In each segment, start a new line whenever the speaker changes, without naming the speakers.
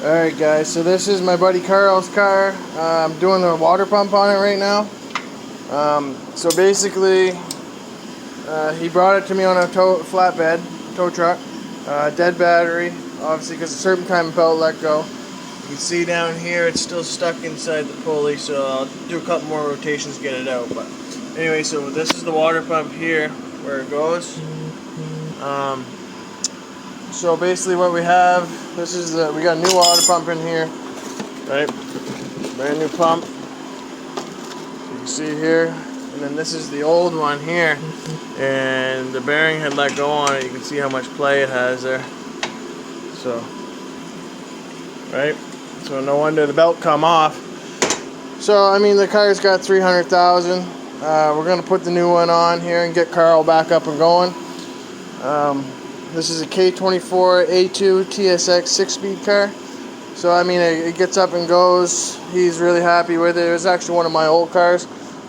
Alright guys, so this is my buddy Carl's car. I'm doing the water pump on it right now. So basically, he brought it to me on a flatbed, tow truck. Dead battery, obviously because the serpentine belt let go. You can see down here it's still stuck inside the pulley, so I'll do a couple more rotations to get it out. But anyway, so this is the water pump here, where it goes. So basically what we have, this is we got a new water pump in here, right? Brand new pump. You can see here, and then this is the old one here, and the bearing had let go on it. You can see how much play it has there. So, right? So no wonder the belt come off. So I mean the car's got 300,000. We're gonna put the new one on here and get Carl back up and going. This is a k24a2 TSX 6-speed car. So I mean it gets up and goes. He's really happy with it. It was actually one of my old cars.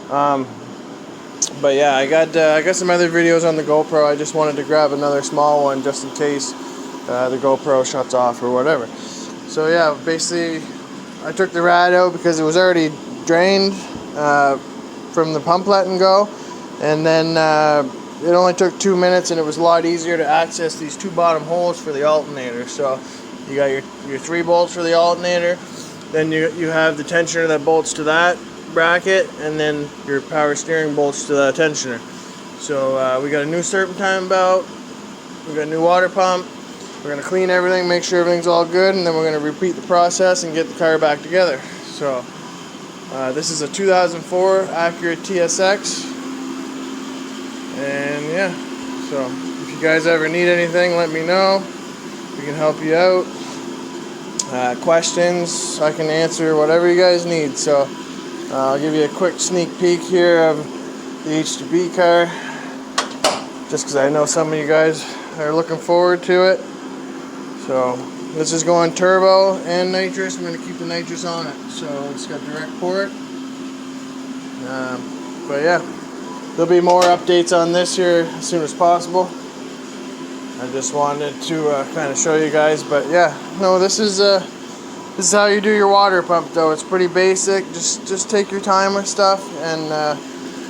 But yeah, I got some other videos on the GoPro. I just wanted to grab another small one just in case the GoPro shuts off or whatever. So yeah, basically I took the rad out because it was already drained from the pump letting go, and then it only took 2 minutes, and it was a lot easier to access these two bottom holes for the alternator. So you got your 3 bolts for the alternator, then you have the tensioner that bolts to that bracket, and then your power steering bolts to the tensioner. So we got a new serpentine belt, we got a new water pump. We're going to clean everything, make sure everything's all good, and then we're going to repeat the process and get the car back together. So this is a 2004 Acura TSX. And yeah, so if you guys ever need anything, let me know. We can help you out. Questions, I can answer whatever you guys need. So I'll give you a quick sneak peek here of the H2B car, just because I know some of you guys are looking forward to it. So this is going turbo and nitrous. I'm going to keep the nitrous on it. So it's got direct port. But yeah. There'll be more updates on this here as soon as possible. I just wanted to kind of show you guys, but yeah, no, this is how you do your water pump though. It's pretty basic. Just take your time with stuff and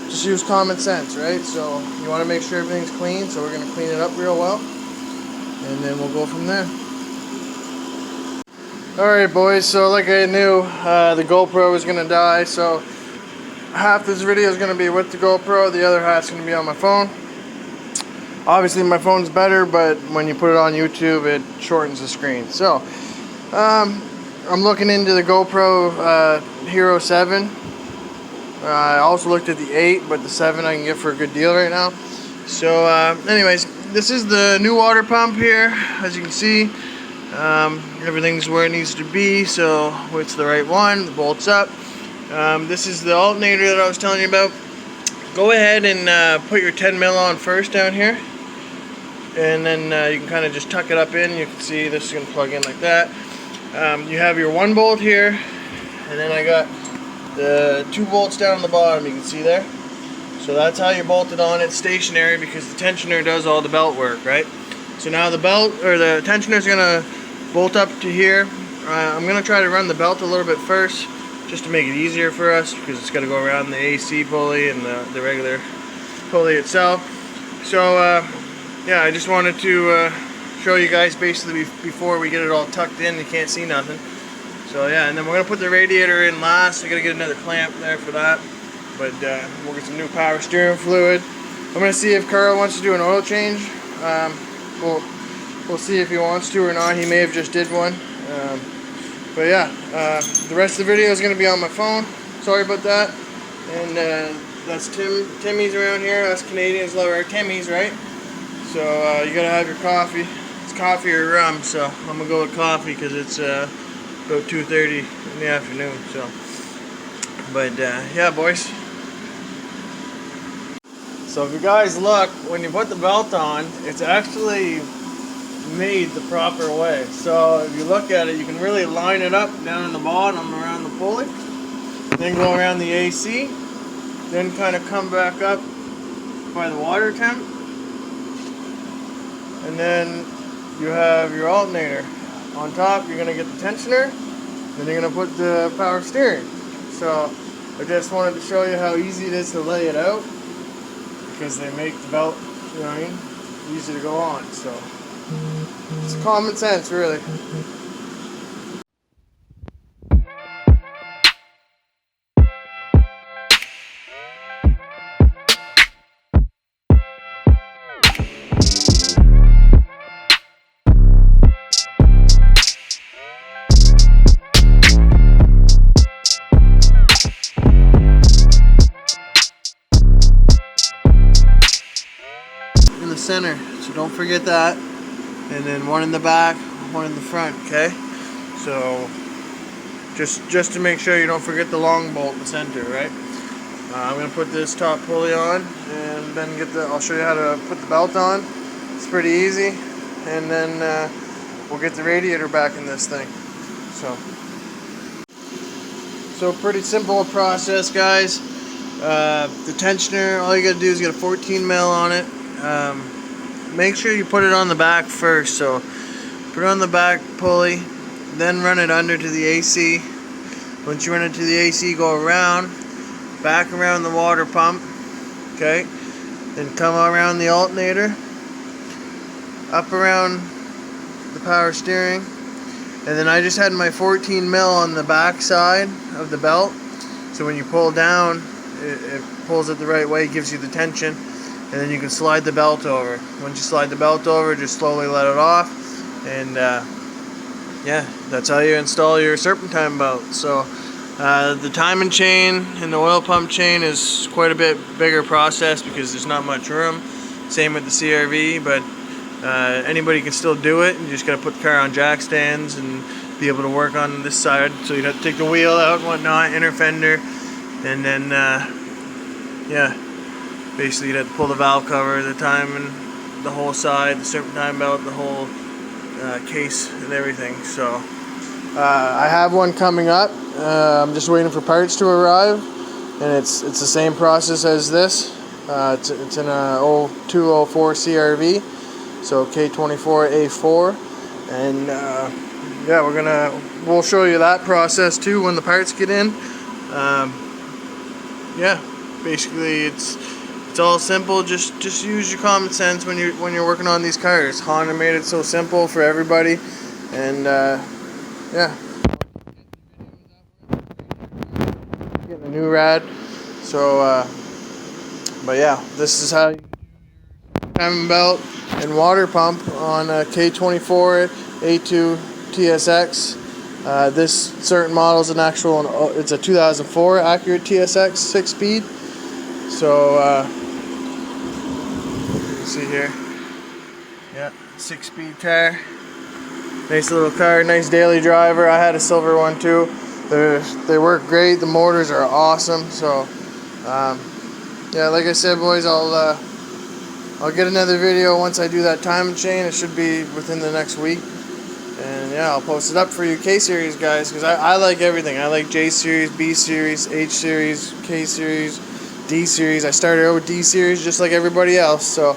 just use common sense, right? So you want to make sure everything's clean, so we're going to clean it up real well, and then we'll go from there. Alright boys, so like I knew, the GoPro was going to die, so half this video is going to be with the GoPro, the other half's going to be on my phone. Obviously my phone's better, but when you put it on YouTube it shortens the screen. So I'm looking into the GoPro Hero 7. I also looked at the 8, but the 7 I can get for a good deal right now. So anyways, this is the new water pump here. As you can see, everything's where it needs to be, so it's the right one. The bolt's up. This is the alternator that I was telling you about. Go ahead and put your 10 mil on first down here, and then you can kind of just tuck it up in. You can see this is going to plug in like that. You have your 1 bolt here, and then I got the 2 bolts down on the bottom. You can see there. So that's how you bolt it on. It's stationary because the tensioner does all the belt work, right? So now the belt or the tensioner is going to bolt up to here. I'm going to try to run the belt a little bit first, just to make it easier for us, because it's got to go around the AC pulley and the regular pulley itself. So yeah, I just wanted to show you guys basically before we get it all tucked in. You can't see nothing. So yeah, and then we're going to put the radiator in last. I got to get another clamp there for that. But we'll get some new power steering fluid. I'm going to see if Carl wants to do an oil change. We'll see if he wants to or not. He may have just did one. But yeah, the rest of the video is going to be on my phone. Sorry about that. And that's Timmy's around here. Us Canadians love our Timmy's, right? So you got to have your coffee. It's coffee or rum, so I'm going to go with coffee because it's about 2:30 in the afternoon. So, but yeah, boys. So if you guys look, when you put the belt on, it's actually made the proper way. So if you look at it, you can really line it up down in the bottom around the pulley, then go around the AC, then kind of come back up by the water temp, and then you have your alternator. on top you're gonna get the tensioner, then you're gonna put the power steering. So I just wanted to show you how easy it is to lay it out, because they make the belt, you know what I mean, easy to go on. So it's common sense, really. In the center, so don't forget that, and then one in the back, one in the front. Okay, so just to make sure you don't forget the long bolt in the center, right? I'm gonna put this top pulley on, and then I'll show you how to put the belt on. It's pretty easy, and then we'll get the radiator back in this thing. So pretty simple process, guys. The tensioner, all you gotta do is get a 14 mil on it. Make sure you put it on the back first. So put it on the back pulley, then run it under to the AC. Once you run it to the AC, go around, back around the water pump, okay? Then come around the alternator, up around the power steering, and then I just had my 14 mil on the back side of the belt. So when you pull down, it pulls it the right way, gives you the tension. And then you can slide the belt over. Once you slide the belt over, just slowly let it off. And yeah, that's how you install your serpentine belt. So the timing chain and the oil pump chain is quite a bit bigger process because there's not much room. Same with the CRV, but anybody can still do it. You just gotta put the car on jack stands and be able to work on this side. So you'd have to take the wheel out and whatnot, inner fender, and then yeah. Basically, you'd have to pull the valve cover, the timing, the whole side, the serpentine belt, the whole case and everything. So I have one coming up. I'm just waiting for parts to arrive, and it's the same process as this. It's in a 0204 CRV, so k24a2, and yeah, we'll show you that process too when the parts get in. Yeah, basically it's all simple. Just use your common sense when you're working on these cars. Honda made it so simple for everybody, and yeah, getting a new rad. So but yeah, this is how you timing belt and water pump on a k24a2 TSX. This certain model is it's a 2004 Acura TSX 6-speed. So you can see here, yeah, 6-speed car, nice little car, nice daily driver. I had a silver one too. They work great. The motors are awesome. So yeah, like I said, boys, I'll get another video once I do that timing chain. It should be within the next week. And yeah, I'll post it up for you K-Series guys, because I like everything. I like J-Series, B-Series, H-Series, K-Series, D-Series. I started out with D-Series just like everybody else. So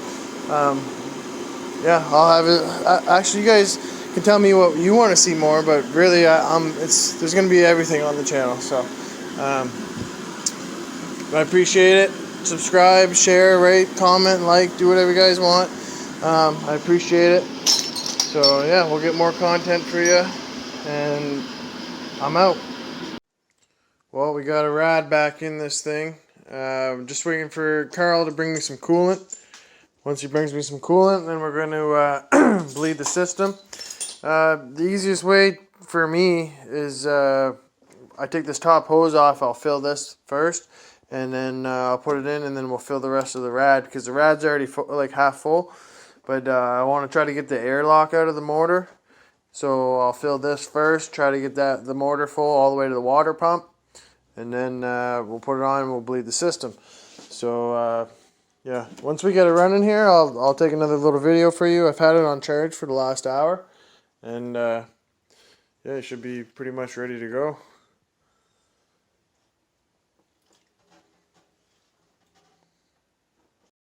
yeah, I'll have it. Actually, you guys can tell me what you want to see more, but really there's going to be everything on the channel. So I appreciate it. Subscribe, share, rate, comment, like, do whatever you guys want. I appreciate it. So yeah, we'll get more content for you, and I'm out. Well, we got a rad back in this thing. Just waiting for Carl to bring me some coolant. Once he brings me some coolant, then we're going to bleed the system. The easiest way for me is I take this top hose off. I'll fill this first, and then I'll put it in, and then we'll fill the rest of the rad, because the rad's already like half full. But I want to try to get the airlock out of the motor. So I'll fill this first, try to get the motor full all the way to the water pump. And then we'll put it on and we'll bleed the system. So yeah, once we get it running here, I'll take another little video for you. I've had it on charge for the last hour. And yeah, it should be pretty much ready to go.